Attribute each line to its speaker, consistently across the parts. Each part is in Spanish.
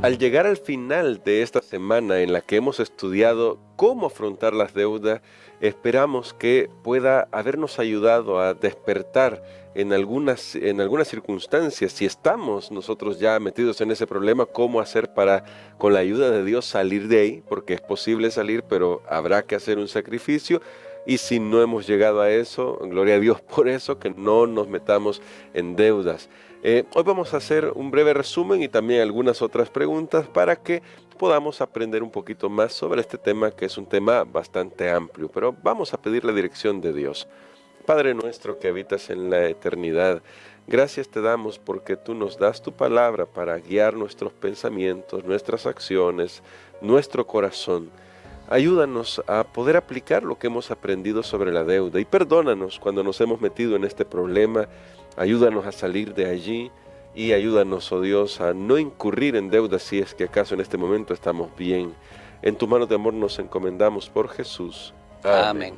Speaker 1: Al llegar al final de esta semana en la que hemos estudiado cómo afrontar las deudas, esperamos que pueda habernos ayudado a despertar en algunas circunstancias, si estamos nosotros ya metidos en ese problema, cómo hacer para, con la ayuda de Dios, salir de ahí, porque es posible salir, pero habrá que hacer un sacrificio. Y si no hemos llegado a eso, gloria a Dios por eso, que no nos metamos en deudas. Hoy vamos a hacer un breve resumen y también algunas otras preguntas para que podamos aprender un poquito más sobre este tema, que es un tema bastante amplio, pero vamos a pedir la dirección de Dios. Padre nuestro que habitas en la eternidad, gracias te damos porque tú nos das tu palabra para guiar nuestros pensamientos, nuestras acciones, nuestro corazón. Ayúdanos a poder aplicar lo que hemos aprendido sobre la deuda y perdónanos cuando nos hemos metido en este problema. Ayúdanos a salir de allí y ayúdanos, oh Dios, a no incurrir en deuda si es que acaso en este momento estamos bien. En tu mano de amor nos encomendamos por Jesús. Amén.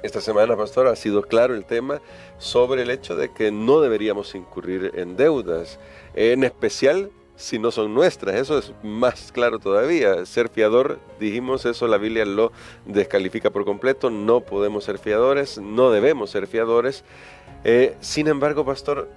Speaker 1: Esta semana, pastor, ha sido claro el tema sobre el hecho de que no deberíamos incurrir en deudas, en especial si no son nuestras. Eso es más claro todavía. Ser fiador, dijimos eso, la Biblia lo descalifica por completo. No podemos ser fiadores, no debemos ser fiadores. Sin embargo, pastor,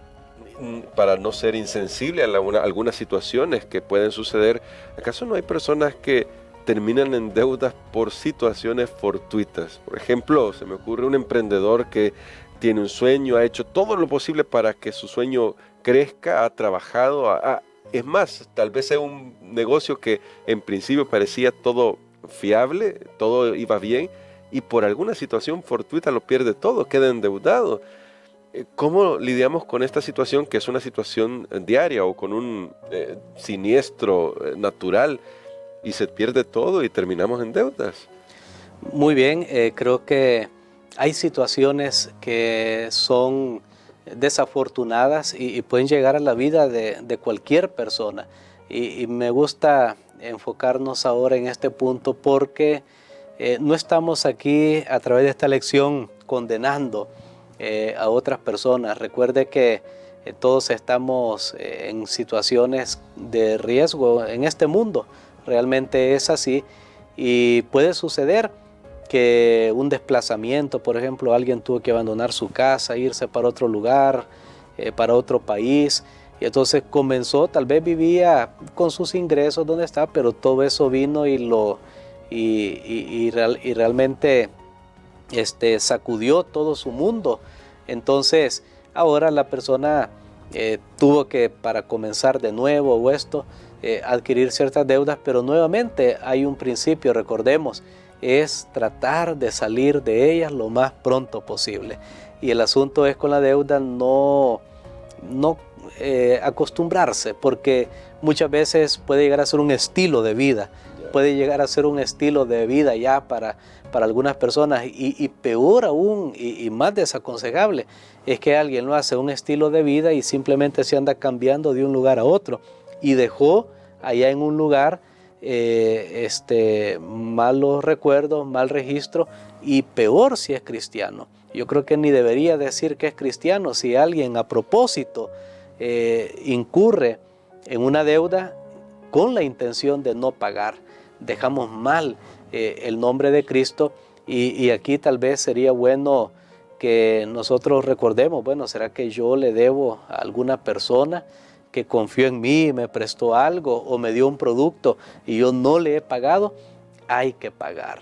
Speaker 1: para no ser insensible a algunas situaciones que pueden suceder, ¿acaso no hay personas que terminan en deudas por situaciones fortuitas? Por ejemplo, se me ocurre un emprendedor que tiene un sueño, ha hecho todo lo posible para que su sueño crezca, ha trabajado, es más, tal vez sea un negocio que en principio parecía todo fiable, todo iba bien, y por alguna situación fortuita lo pierde todo, queda endeudado. ¿Cómo lidiamos con esta situación, que es una situación diaria o con un siniestro natural, y se pierde todo y terminamos en deudas?
Speaker 2: Muy bien, creo que hay situaciones que son desafortunadas y pueden llegar a la vida de cualquier persona. Y me gusta enfocarnos ahora en este punto porque no estamos aquí a través de esta lección condenando a otras personas. Recuerde que todos estamos en situaciones de riesgo en este mundo. Realmente es así y puede suceder que un desplazamiento, por ejemplo, alguien tuvo que abandonar su casa, irse para otro lugar, para otro país, y entonces comenzó, tal vez vivía con sus ingresos donde está, pero todo eso vino y realmente sacudió todo su mundo. Entonces ahora la persona tuvo que, para comenzar de nuevo o adquirir ciertas deudas, pero nuevamente hay un principio, recordemos, es tratar de salir de ellas lo más pronto posible. Y el asunto es con la deuda no acostumbrarse, porque muchas veces puede llegar a ser un estilo de vida, puede llegar a ser un estilo de vida ya para algunas personas, y peor aún y más desaconsejable es que alguien lo hace un estilo de vida y simplemente se anda cambiando de un lugar a otro y dejó allá en un lugar malos recuerdos, mal registro, y peor si es cristiano. Yo creo que ni debería decir que es cristiano si alguien a propósito incurre en una deuda con la intención de no pagar. Dejamos mal el nombre de Cristo y aquí tal vez sería bueno que nosotros recordemos, bueno, ¿será que yo le debo a alguna persona que confió en mí, me prestó algo o me dio un producto y yo no le he pagado? Hay que pagar.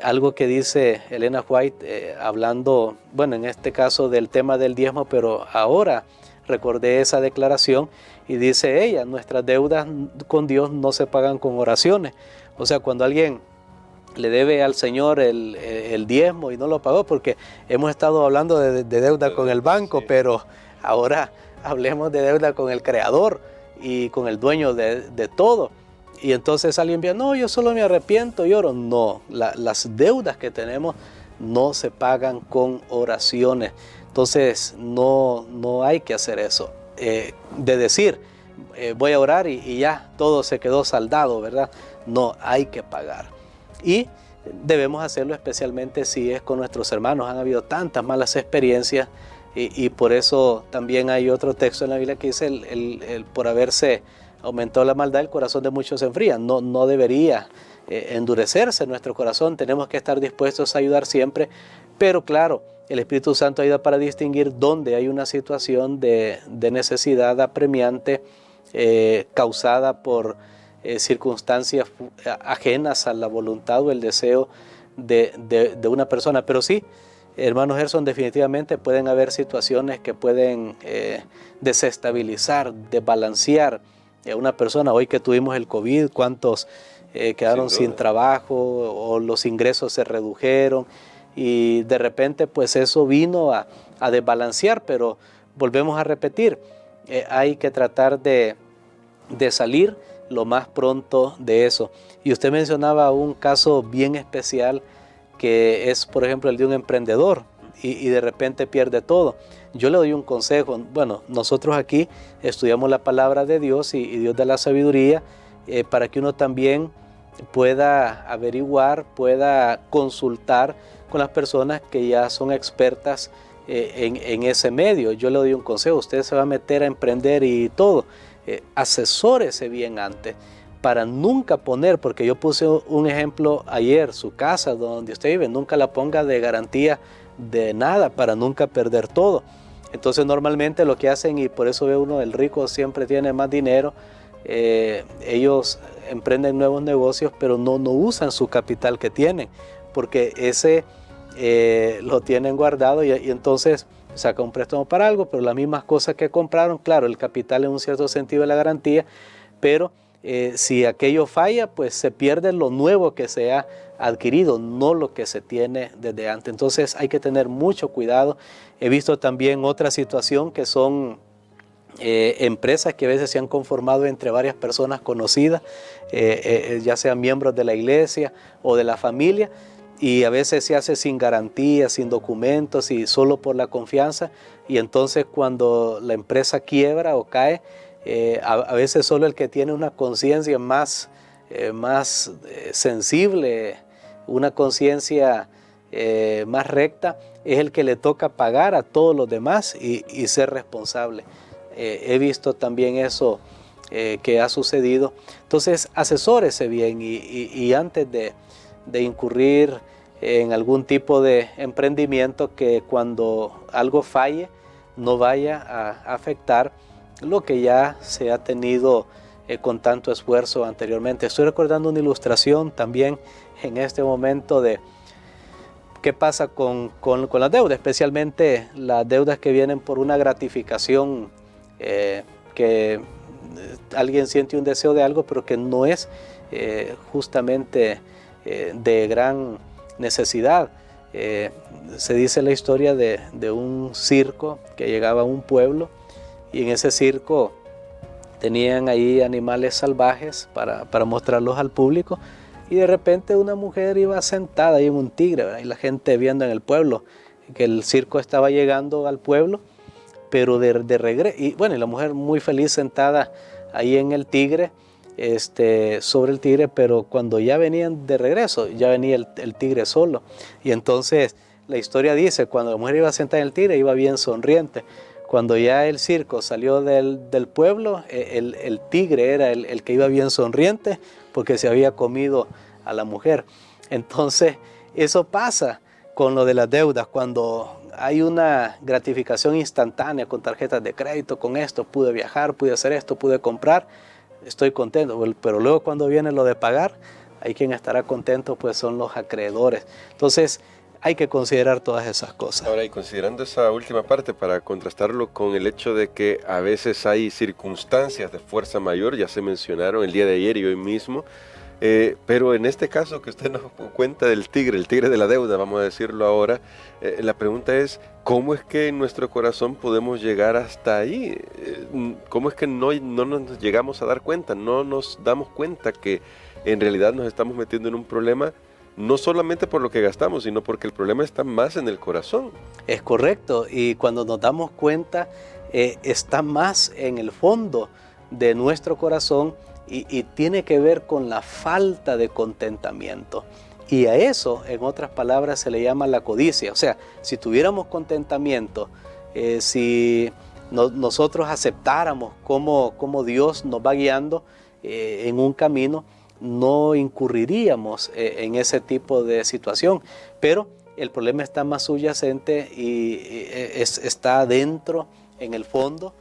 Speaker 2: Algo que dice Elena White, hablando, bueno, en este caso del tema del diezmo, pero ahora recordé esa declaración y dice ella, nuestras deudas con Dios no se pagan con oraciones. O sea, cuando alguien le debe al Señor el diezmo y no lo pagó, porque hemos estado hablando de deuda con el banco, sí, pero ahora hablemos de deuda con el Creador y con el dueño de todo. Y entonces alguien dice, no, yo solo me arrepiento y oro. No, las deudas que tenemos no se pagan con oraciones. Entonces no hay que hacer eso. De decir, voy a orar y ya todo se quedó saldado, ¿verdad? No, hay que pagar. Y debemos hacerlo especialmente si es con nuestros hermanos. Han habido tantas malas experiencias y por eso también hay otro texto en la Biblia que dice el por haberse aumentó la maldad, el corazón de muchos se enfría. No debería endurecerse nuestro corazón, tenemos que estar dispuestos a ayudar siempre, pero claro, el Espíritu Santo ayuda para distinguir dónde hay una situación de necesidad apremiante causada por circunstancias ajenas a la voluntad o el deseo de una persona. Pero sí, hermano Gerson, definitivamente pueden haber situaciones que pueden desestabilizar, desbalancear a una persona. Hoy que tuvimos el COVID, ¿cuántos quedaron sin trabajo o los ingresos se redujeron? Y de repente pues eso vino a desbalancear, pero volvemos a repetir, hay que tratar de salir lo más pronto de eso. Y usted mencionaba un caso bien especial que es, por ejemplo, el de un emprendedor y de repente pierde todo. Yo le doy un consejo. Bueno, nosotros aquí estudiamos la palabra de Dios y Dios da la sabiduría para que uno también pueda averiguar, pueda consultar con las personas que ya son expertas en ese medio. Yo le doy un consejo: usted se va a meter a emprender y todo, asesórese bien antes para nunca poner, porque yo puse un ejemplo ayer, su casa donde usted vive, nunca la ponga de garantía de nada para nunca perder todo. Entonces normalmente lo que hacen, y por eso ve uno, el rico siempre tiene más dinero, ellos emprenden nuevos negocios, pero no usan su capital que tienen, porque ese lo tienen guardado y entonces saca un préstamo para algo, pero las mismas cosas que compraron, claro, el capital en un cierto sentido es la garantía, pero si aquello falla, pues se pierde lo nuevo que se ha adquirido, no lo que se tiene desde antes. Entonces hay que tener mucho cuidado. He visto también otra situación que son empresas que a veces se han conformado entre varias personas conocidas, ya sean miembros de la iglesia o de la familia, y a veces se hace sin garantía, sin documentos y solo por la confianza, y entonces cuando la empresa quiebra o cae, a veces solo el que tiene una conciencia más sensible, una conciencia más recta, es el que le toca pagar a todos los demás y ser responsable. He visto también eso que ha sucedido. Entonces asesórese bien y antes de incurrir en algún tipo de emprendimiento, que cuando algo falle no vaya a afectar lo que ya se ha tenido con tanto esfuerzo anteriormente. Estoy recordando una ilustración también en este momento de qué pasa con las deudas, especialmente las deudas que vienen por una gratificación, que alguien siente un deseo de algo, pero que no es justamente de gran necesidad. Se dice la historia de un circo que llegaba a un pueblo, y en ese circo tenían ahí animales salvajes para mostrarlos al público, y de repente una mujer iba sentada ahí en un tigre, ¿verdad? Y la gente viendo en el pueblo que el circo estaba llegando al pueblo, pero de regreso, y bueno, y la mujer muy feliz sentada ahí en el tigre, sobre el tigre, pero cuando ya venían de regreso, ya venía el tigre solo. Y entonces la historia dice, cuando la mujer iba sentada en el tigre, iba bien sonriente. Cuando ya el circo salió del pueblo, el tigre era el que iba bien sonriente, porque se había comido a la mujer. Entonces eso pasa con lo de las deudas. Cuando hay una gratificación instantánea con tarjetas de crédito, con esto pude viajar, pude hacer esto, pude comprar, estoy contento, pero luego cuando viene lo de pagar, hay quien estará contento, pues son los acreedores. Entonces hay que considerar todas esas cosas.
Speaker 1: Ahora, y considerando esa última parte, para contrastarlo con el hecho de que a veces hay circunstancias de fuerza mayor, ya se mencionaron el día de ayer y hoy mismo, pero en este caso que usted nos cuenta del tigre, el tigre de la deuda, vamos a decirlo ahora, la pregunta es, ¿cómo es que en nuestro corazón podemos llegar hasta ahí? ¿Cómo es que no nos llegamos a dar cuenta? No nos damos cuenta que en realidad nos estamos metiendo en un problema, no solamente por lo que gastamos, sino porque el problema está más en el corazón.
Speaker 2: Es correcto, y cuando nos damos cuenta, está más en el fondo de nuestro corazón y tiene que ver con la falta de contentamiento. Y a eso, en otras palabras, se le llama la codicia. O sea, si tuviéramos contentamiento, si nosotros aceptáramos cómo Dios nos va guiando en un camino, no incurriríamos en ese tipo de situación. Pero el problema está más subyacente y está adentro, en el fondo,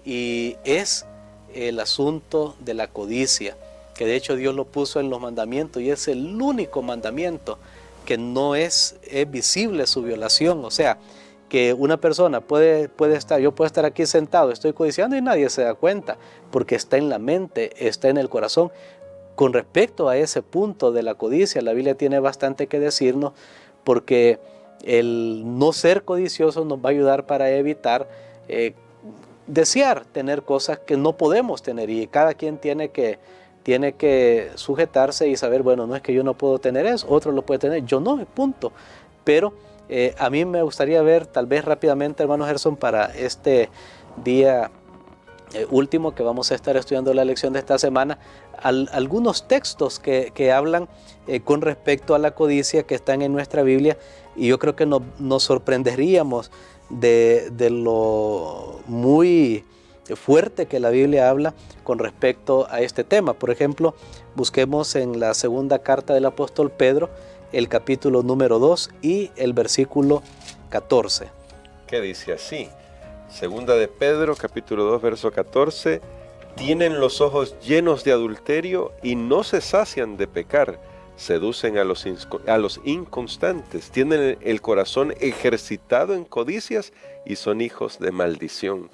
Speaker 2: y es el asunto de la codicia, que de hecho Dios lo puso en los mandamientos y es el único mandamiento que no es visible su violación. O sea, que una persona puede estar, yo puedo estar aquí sentado, estoy codiciando y nadie se da cuenta, porque está en la mente, está en el corazón. Con respecto a ese punto de la codicia, la Biblia tiene bastante que decirnos, porque el no ser codicioso nos va a ayudar para evitar desear tener cosas que no podemos tener, y cada quien tiene que sujetarse y saber, bueno, no es que yo no puedo tener eso, otro lo puede tener, yo no, punto. Pero a mí me gustaría ver, tal vez rápidamente, hermano Gerson, para este día último que vamos a estar estudiando la lección de esta semana, algunos textos que hablan con respecto a la codicia, que están en nuestra Biblia, y yo creo que nos sorprenderíamos de lo muy fuerte que la Biblia habla con respecto a este tema. Por ejemplo, busquemos en la segunda carta del apóstol Pedro, el capítulo número 2 y el versículo 14.
Speaker 1: ¿Qué dice así? Segunda de Pedro, capítulo 2, verso 14. Tienen los ojos llenos de adulterio y no se sacian de pecar. Seducen a los inconstantes. Tienen el corazón ejercitado en codicias y son hijos de maldición.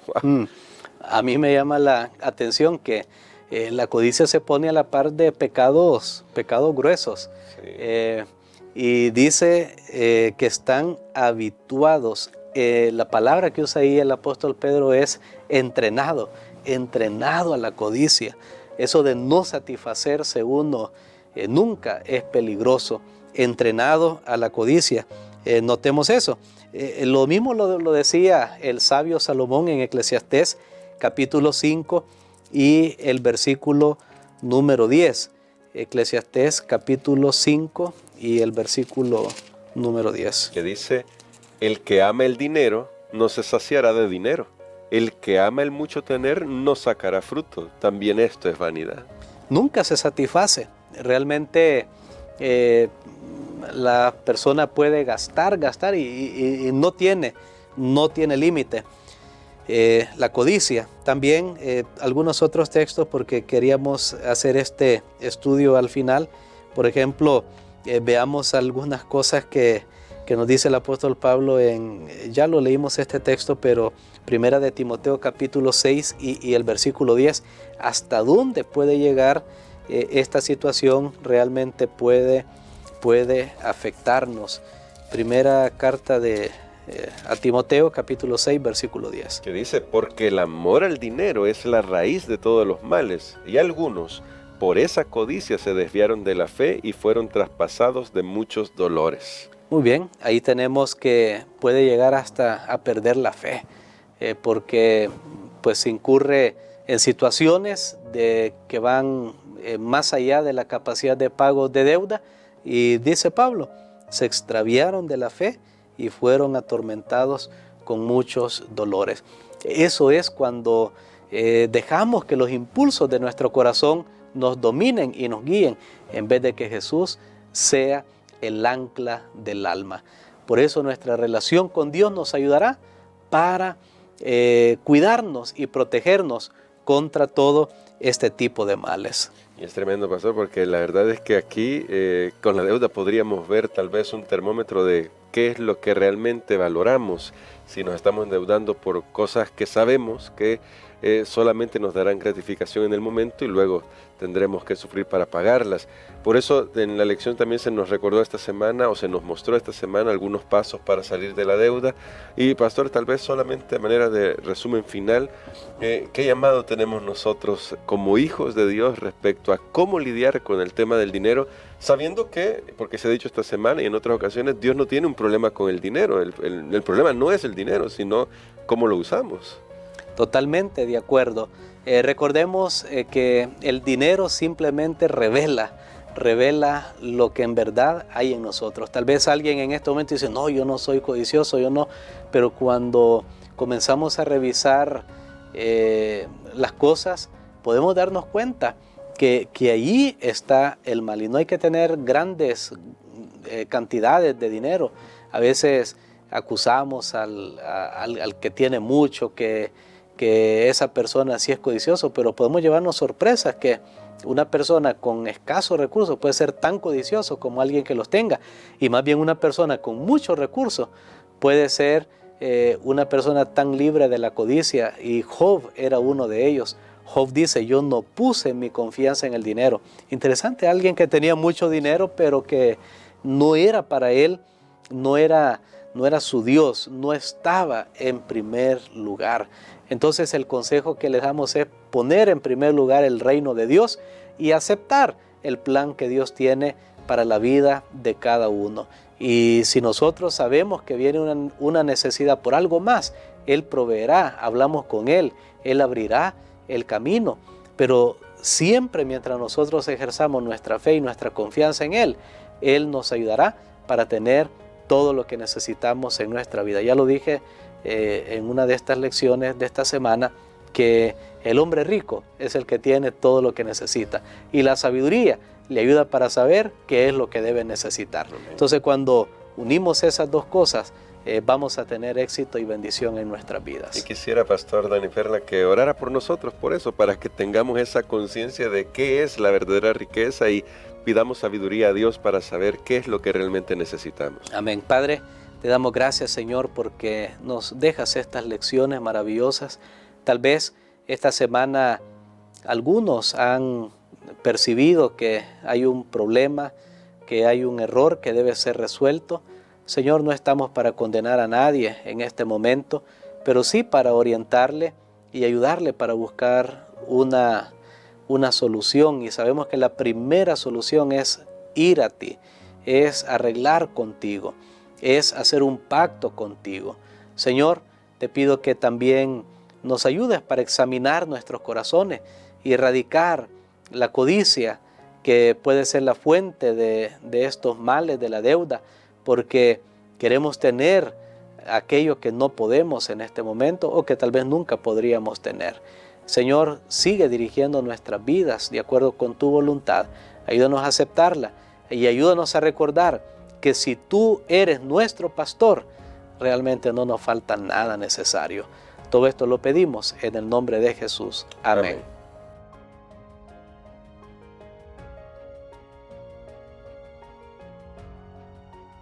Speaker 2: A mí me llama la atención que la codicia se pone a la par de pecados gruesos. Sí. Y dice que están habituados. La palabra que usa ahí el apóstol Pedro es entrenado a la codicia. Eso de no satisfacerse uno nunca es peligroso. Entrenado a la codicia. Notemos eso. Lo mismo lo decía el sabio Salomón en Eclesiastés capítulo 5 y el versículo número 10. Eclesiastés capítulo 5 y el versículo número 10.
Speaker 1: Que dice: el que ama el dinero no se saciará de dinero. El que ama el mucho tener no sacará fruto. También esto es vanidad.
Speaker 2: Nunca se satisface. Realmente la persona puede gastar y no tiene límite. La codicia. También algunos otros textos, porque queríamos hacer este estudio al final. Por ejemplo, veamos algunas cosas que nos dice el apóstol Pablo ya lo leímos este texto, pero primera de Timoteo capítulo 6 y el versículo 10, hasta dónde puede llegar esta situación, realmente puede afectarnos. Primera carta a Timoteo capítulo 6 versículo 10.
Speaker 1: Que dice: porque el amor al dinero es la raíz de todos los males, y algunos por esa codicia se desviaron de la fe y fueron traspasados de muchos dolores.
Speaker 2: Muy bien, ahí tenemos que puede llegar hasta a perder la fe, porque pues incurre en situaciones que van más allá de la capacidad de pago de deuda, y dice Pablo, se extraviaron de la fe y fueron atormentados con muchos dolores. Eso es cuando dejamos que los impulsos de nuestro corazón nos dominen y nos guíen, en vez de que Jesús sea el ancla del alma. Por eso nuestra relación con Dios nos ayudará para cuidarnos y protegernos contra todo este tipo de males.
Speaker 1: Y es tremendo, pastor, porque la verdad es que aquí con la deuda podríamos ver tal vez un termómetro de qué es lo que realmente valoramos, si nos estamos endeudando por cosas que sabemos que solamente nos darán gratificación en el momento y luego tendremos que sufrir para pagarlas. Por eso en la lección también se nos recordó esta semana, o se nos mostró esta semana, algunos pasos para salir de la deuda. Y pastor, tal vez solamente a manera de resumen final, ¿qué llamado tenemos nosotros como hijos de Dios respecto a cómo lidiar con el tema del dinero, sabiendo que, porque se ha dicho esta semana y en otras ocasiones, Dios no tiene un problema con el dinero, el problema no es el dinero, sino cómo lo usamos?
Speaker 2: Totalmente de acuerdo. Recordemos que el dinero simplemente revela lo que en verdad hay en nosotros. Tal vez alguien en este momento dice, no, yo no soy codicioso, yo no, pero cuando comenzamos a revisar las cosas, podemos darnos cuenta que allí está el mal. Y no hay que tener grandes cantidades de dinero. A veces acusamos al que tiene mucho, que esa persona sí es codicioso, pero podemos llevarnos sorpresas que una persona con escasos recursos puede ser tan codicioso como alguien que los tenga, y más bien una persona con muchos recursos puede ser una persona tan libre de la codicia, y Job era uno de ellos. Job dice: yo no puse mi confianza en el dinero. Interesante, alguien que tenía mucho dinero, pero que no era para él, no era su Dios, no estaba en primer lugar. Entonces el consejo que les damos es poner en primer lugar el reino de Dios y aceptar el plan que Dios tiene para la vida de cada uno. Y si nosotros sabemos que viene una necesidad por algo más, Él proveerá, hablamos con Él, Él abrirá el camino. Pero siempre mientras nosotros ejerzamos nuestra fe y nuestra confianza en Él, Él nos ayudará para tener todo lo que necesitamos en nuestra vida. Ya lo dije en una de estas lecciones de esta semana, que el hombre rico es el que tiene todo lo que necesita, y la sabiduría le ayuda para saber qué es lo que debe necesitar. Entonces, cuando unimos esas dos cosas, vamos a tener éxito y bendición en nuestras vidas.
Speaker 1: Y quisiera, Pastor Dani Perla, que orara por nosotros, por eso, para que tengamos esa conciencia de qué es la verdadera riqueza y pidamos sabiduría a Dios para saber qué es lo que realmente necesitamos.
Speaker 2: Amén. Padre, te damos gracias, Señor, porque nos dejas estas lecciones maravillosas. Tal vez esta semana algunos han percibido que hay un problema, que hay un error que debe ser resuelto. Señor, no estamos para condenar a nadie en este momento, pero sí para orientarle y ayudarle para buscar una solución. Y sabemos que la primera solución es ir a ti, es arreglar contigo, es hacer un pacto contigo. Señor, te pido que también nos ayudes para examinar nuestros corazones y erradicar la codicia, que puede ser la fuente de estos males de la deuda, porque queremos tener aquello que no podemos en este momento o que tal vez nunca podríamos tener. Señor, sigue dirigiendo nuestras vidas de acuerdo con tu voluntad. Ayúdanos a aceptarla y ayúdanos a recordar que si tú eres nuestro pastor, realmente no nos falta nada necesario. Todo esto lo pedimos en el nombre de Jesús. Amén.